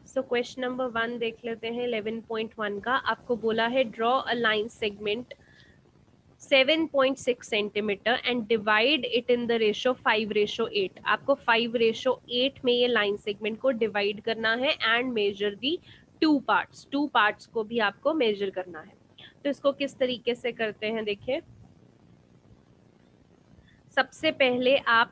So question number 1 देख लेते हैं 11.1 का। आपको बोला है draw a line segment 7.6 centimetre and divide it in the ratio 5:8। आपको 5:8 में ये लाइन सेगमेंट को डिवाइड करना है and measure the two parts को भी आपको मेजर करना है। तो इसको किस तरीके से करते हैं देखिए। सबसे पहले आप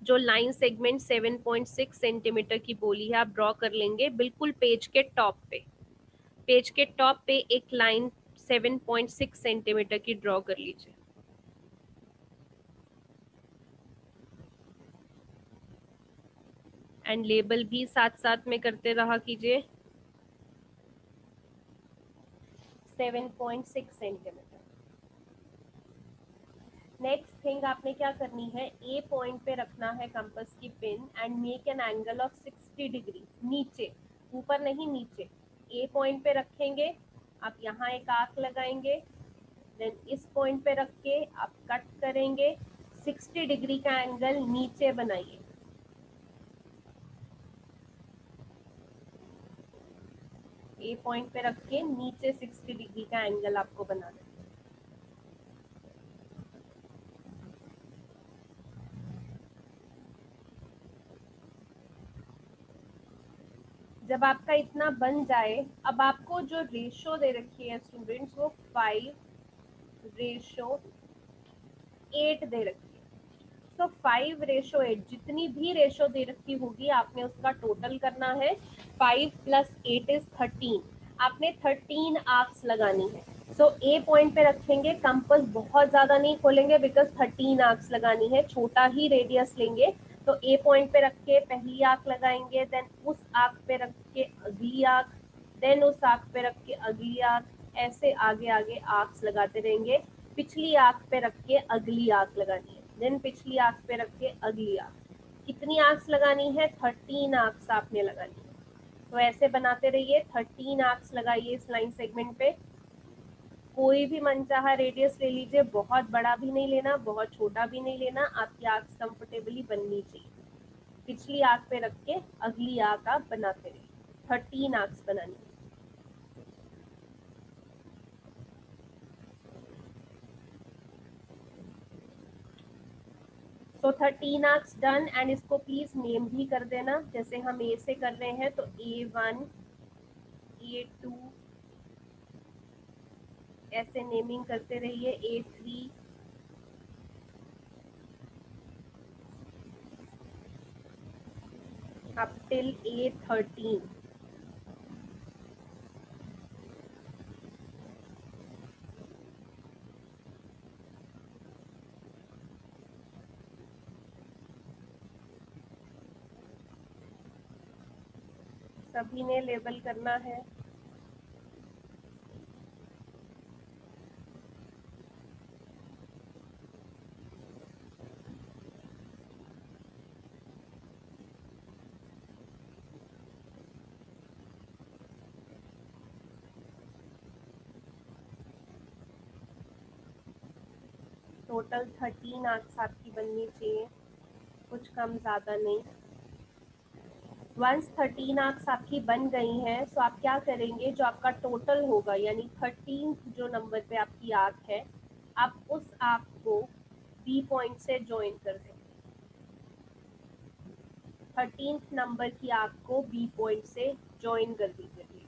जो लाइन सेगमेंट 7.6 सेंटीमीटर की बोली है आप ड्रॉ कर लेंगे बिल्कुल पेज के टॉप पे। पेज के टॉप पे एक लाइन 7.6 सेंटीमीटर की ड्रॉ कर लीजिए। एंड लेबल भी साथ साथ में करते रहा कीजिए। 7.6 सेंटीमीटर। नेक्स्ट थिंग आपने क्या करनी है, ए पॉइंट पे रखना है कंपास की pin and make an angle of 60 degree. नीचे, ऊपर नहीं नीचे। ए पॉइंट पे रखेंगे, आप यहाँ एक आर्क लगाएंगे, देन इस पॉइंट पे रख के आप कट करेंगे, 60 डिग्री का एंगल नीचे बनाइए। ए पॉइंट पे रख के नीचे 60 डिग्री का एंगल आपको बनाना है। जब आपका इतना बन जाए, अब आपको जो रेशो दे रखी है स्टूडेंट्स वो 5:8 दे रखी है। तो 5:8 जितनी भी रेशो दे रखी होगी आपने उसका टोटल करना है। 5 + 8 = 13। आपने 13 आर्क्स लगानी है। सो ए पॉइंट पे रखेंगे, कंपास बहुत ज्यादा नहीं खोलेंगे बिकॉज 13 आर्क्स लगानी है, छोटा ही रेडियस लेंगे। तो ए पॉइंट पे रख के पहली आर्क लगाएंगे, देन उस आर्क पे रख के अगली आर्क, देन उस आर्क पे रख के अगली आर्क, ऐसे आगे आगे आर्क्स लगाते रहेंगे। पिछली आर्क पे रख के अगली आर्क लगानी है, देन पिछली आर्क पे रख के अगली आर्क। कितनी आर्क्स लगानी है, 13 आर्क्स आपने लगानी है। तो ऐसे बनाते रहिए, 13 आर्क्स लगाइए इस लाइन सेगमेंट पे। कोई भी मनचाहा रेडियस ले लीजिए, बहुत बड़ा भी नहीं लेना, बहुत छोटा भी नहीं लेना, आपकी आर्क्स कंफर्टेबली बननी चाहिए। पिछली आर्क पे रख के अगली आर्क आप बनाते रहिए, 13 आर्क्स बनानी है। तो 13 आर्क्स डन एंड इसको प्लीज नेम भी कर देना, जैसे हम ए से कर रहे हैं तो A1, A2 ऐसे नेमिंग करते रहिए, A3, अप टिल A13। सभी ने लेबल करना है। टोटल 13 आर्क्स आपकी बननी चाहिए, कुछ कम ज़्यादा नहीं। वंस 13 आर्क्स आपकी बन गई हैं, सो आप क्या करेंगे, जो आपका टोटल होगा यानी 13th जो नंबर पे आपकी आर्क है, आप उस आर्क को बी पॉइंट से ज्वाइन कर देंगे। 13th नंबर की आर्क को बी पॉइंट से ज्वाइन कर दीजिए प्लीज।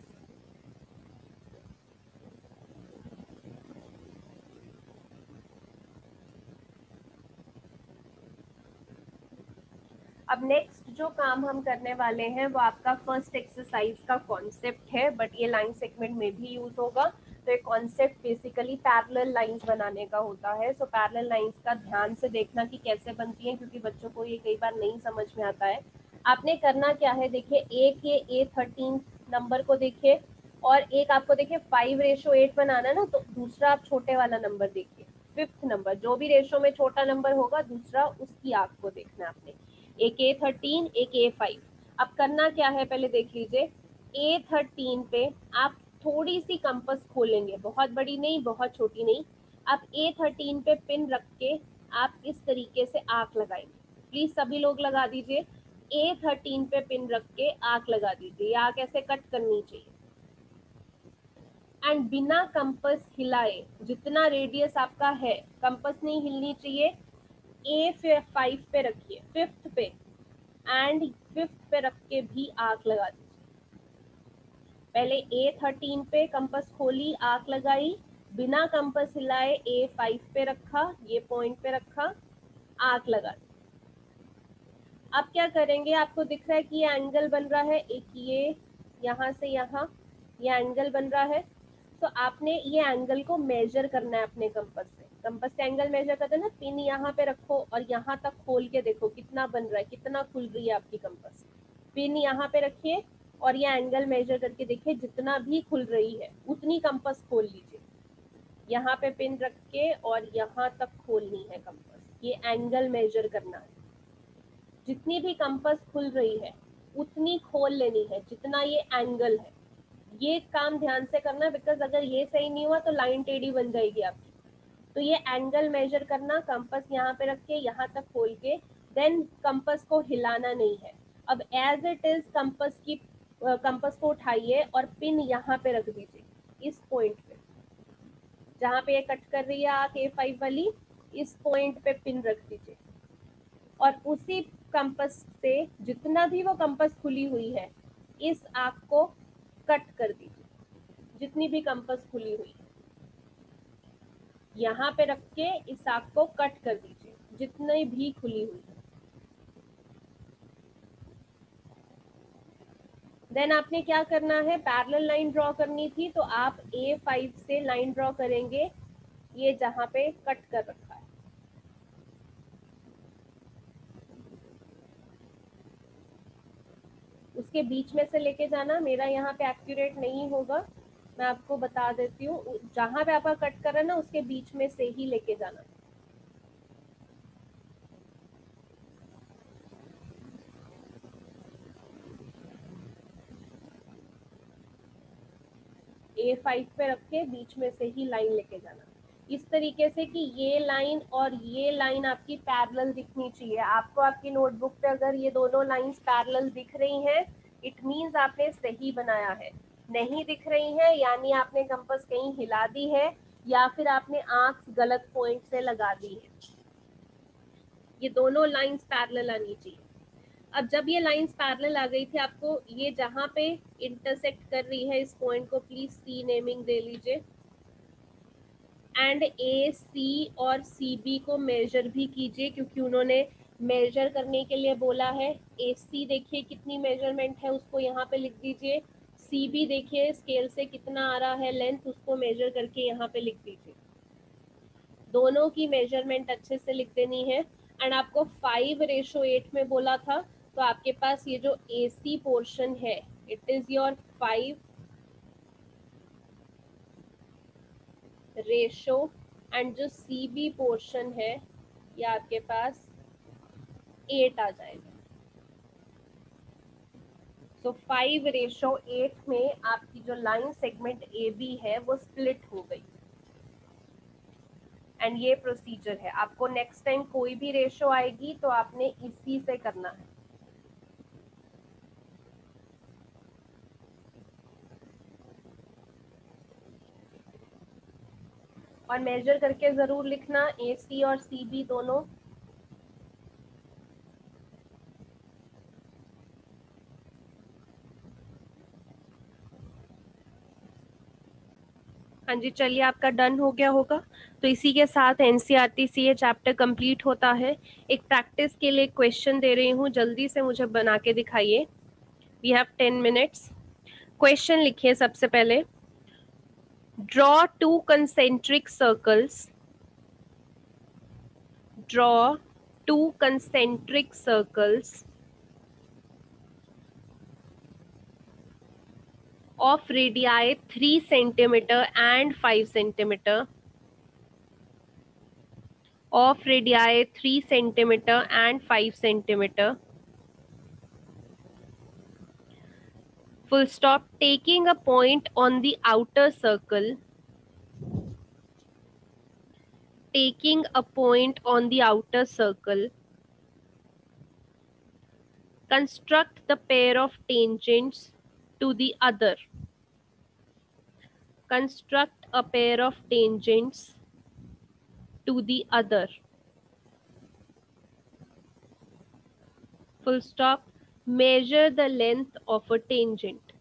अब नेक्स्ट जो काम हम करने वाले हैं वो आपका फर्स्ट एक्सरसाइज का कॉन्सेप्ट है, बट ये लाइन सेगमेंट में भी यूज होगा। तो एक कॉन्सेप्ट बेसिकली पैरेलल लाइंस बनाने का होता है। सो पैरेलल लाइंस का ध्यान से देखना कि कैसे बनती हैं, क्योंकि बच्चों को ये कई बार नहीं समझ में आता है। आपने करना क्या है, देखिए एक ये A13 नंबर को देखिए, और एक आपको देखिए 5:8 बनाना ना, तो दूसरा आप छोटे वाला नंबर देखिए, 5th नंबर, जो भी रेशो में छोटा नंबर होगा दूसरा उसकी आपको देखना है आपने। एक A13, एक A5। अब करना क्या है पहले देख लीजिए। A13 पे आप थोड़ी सी कंपास खोलेंगे, बहुत बड़ी नहीं बहुत छोटी नहीं। आप A13 पे पिन रख के आप इस तरीके से आर्क लगाएंगे। प्लीज सभी लोग लगा दीजिए। A13 पे पिन रख के आर्क लगा दीजिए। आर्क ऐसे कट करनी चाहिए एंड बिना कंपास हिलाए, जितना रेडियस आपका है कंपास नहीं हिलनी चाहिए। A5 पे रखिए, 5th पे एंड 5th पे रख के भी आर्क लगा दीजिए। पहले A13 पे कंपास खोली, आर्क लगाई, बिना कंपास हिलाए A5 पे रखा, ये पॉइंट पे रखा, आर्क लगा दी। अब क्या करेंगे, आपको दिख रहा है कि ये एंगल बन रहा है, एक ये यहाँ से यहाँ ये एंगल बन रहा है। तो आपने ये एंगल को मेजर करना है अपने कंपास से। कंपास से एंगल मेजर करते हैं ना, पिन यहाँ पे रखो और यहाँ तक खोल के देखो कितना बन रहा है, कितना खुल रही है आपकी कंपास। पिन यहाँ पे रखिए और ये एंगल मेजर करके देखिए, जितना भी खुल रही है उतनी कंपास खोल लीजिए। यहाँ पे पिन रख के और यहाँ तक खोलनी है कंपास, ये एंगल मेजर करना है। जितनी भी कंपास खुल रही है उतनी खोल लेनी है जितना ये एंगल है। ये काम ध्यान से करना है, बिकॉज अगर ये सही नहीं हुआ तो लाइन टेढ़ी बन जाएगी आपकी। तो ये एंगल मेजर करना, कंपास यहाँ पे रख के यहाँ तक खोल के, देन कंपास को हिलाना नहीं है। अब एज इट इज कंपास को उठाइए और पिन यहाँ पे रख दीजिए, इस पॉइंट पे जहाँ पे ये कट कर रही है आर्क A5 वाली, इस पॉइंट पे पिन रख दीजिए और उसी कंपास से जितना भी वो कंपास खुली हुई है इस आर्क को कट कर दीजिए, जितनी भी कंपास खुली हुई है यहाँ पे रख के इस आर्क को कट कर दीजिए, जितनी भी खुली हुई है। देन आपने क्या करना है, पैरेलल लाइन ड्रॉ करनी थी, तो आप A5 से लाइन ड्रॉ करेंगे, ये जहाँ पे कट कर रखा है। उसके बीच में से लेके जाना, मेरा यहाँ पे एक्यूरेट नहीं होगा, मैं आपको बता देती हूँ, जहाँ पे आपका कट कर रहा है ना उसके बीच में से ही लेके जाना। A5 पे रख के बीच में से ही लाइन लेके जाना, इस तरीके से कि ये लाइन और ये लाइन आपकी पैरेलल दिखनी चाहिए आपको। आपकी नोटबुक पे अगर ये दोनों लाइंस पैरेलल दिख रही हैं, इट मींस आपने सही बनाया है। नहीं दिख रही है यानी आपने कंपास कहीं हिला दी है या फिर आपने आंख गलत पॉइंट से लगा दी है। ये दोनों लाइंस पैरेलल आनी चाहिए। अब जब ये लाइंस पैरेलल आ गई थी, आपको ये जहाँ पे इंटरसेक्ट कर रही है इस पॉइंट को प्लीज सी नेमिंग दे लीजिए एंड ए सी और सी बी को मेजर भी कीजिए, क्योंकि उन्होंने मेजर करने के लिए बोला है। ए सी देखिए कितनी मेजरमेंट है उसको यहाँ पे लिख दीजिए, सी बी देखिए स्केल से कितना आ रहा है लेंथ, उसको मेजर करके यहाँ पे लिख दीजिए। दोनों की मेजरमेंट अच्छे से लिख देनी है। एंड आपको 5:8 में बोला था, तो आपके पास ये जो AC पोर्शन है it is your 5 ratio and जो CB पोर्शन है ये आपके पास 8 आ जाएगा। सो 5:8 में आपकी जो लाइन सेगमेंट AB है वो स्प्लिट हो गई। एंड ये प्रोसीजर है, आपको नेक्स्ट टाइम कोई भी रेशो आएगी तो आपने इसी से करना है। और मेजर करके जरूर लिखना AC और CB दोनों। हाँ जी, चलिए आपका डन हो गया होगा। तो इसी के साथ NCERT CA चैप्टर कंप्लीट होता है। एक प्रैक्टिस के लिए क्वेश्चन दे रही हूँ, जल्दी से मुझे बना के दिखाइए। We have 10 minutes. क्वेश्चन लिखिए सबसे पहले, draw 2 concentric circles, draw 2 concentric circles of radii 3 centimeter and 5 centimeter, of radii 3 centimeter and 5 centimeter, full stop, taking a point on the outer circle, taking a point on the outer circle, Construct the pair of tangents to the other. Construct a pair of tangents to the other. Full stop. Measure the length of a tangent.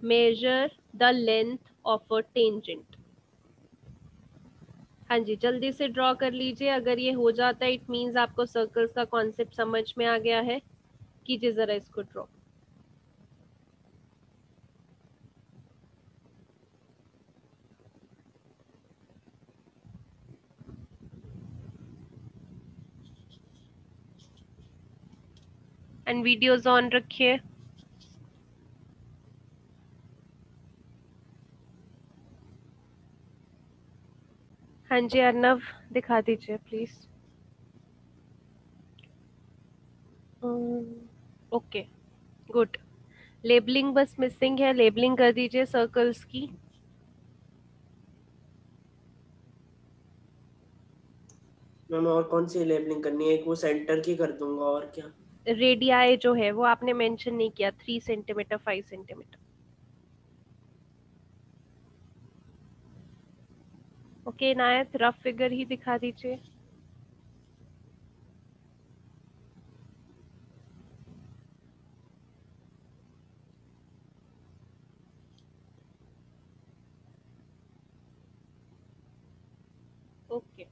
Measure the length of a tangent. हाँ जी, जल्दी से draw कर लीजिए. अगर ये हो जाता है इट मीन्स आपको सर्कल्स का कॉन्सेप्ट समझ में आ गया है. कीजिए जरा इसको ड्रॉ. एंड वीडियोस ऑन रखिए. हाँ जी अर्नव, दिखा दीजिए प्लीज. Okay good. लेबलिंग बस मिसिंग है. लेबलिंग कर दीजिए सर्कल्स की. मैम और कौन सी लेबलिंग करनी है? एक वो सेंटर की कर दूंगा, और क्या? रेडियाई जो है वो आपने मेंशन नहीं किया. 3 सेंटीमीटर 5 सेंटीमीटर. ओके नायत, रफ फिगर ही दिखा दीजिए. ओके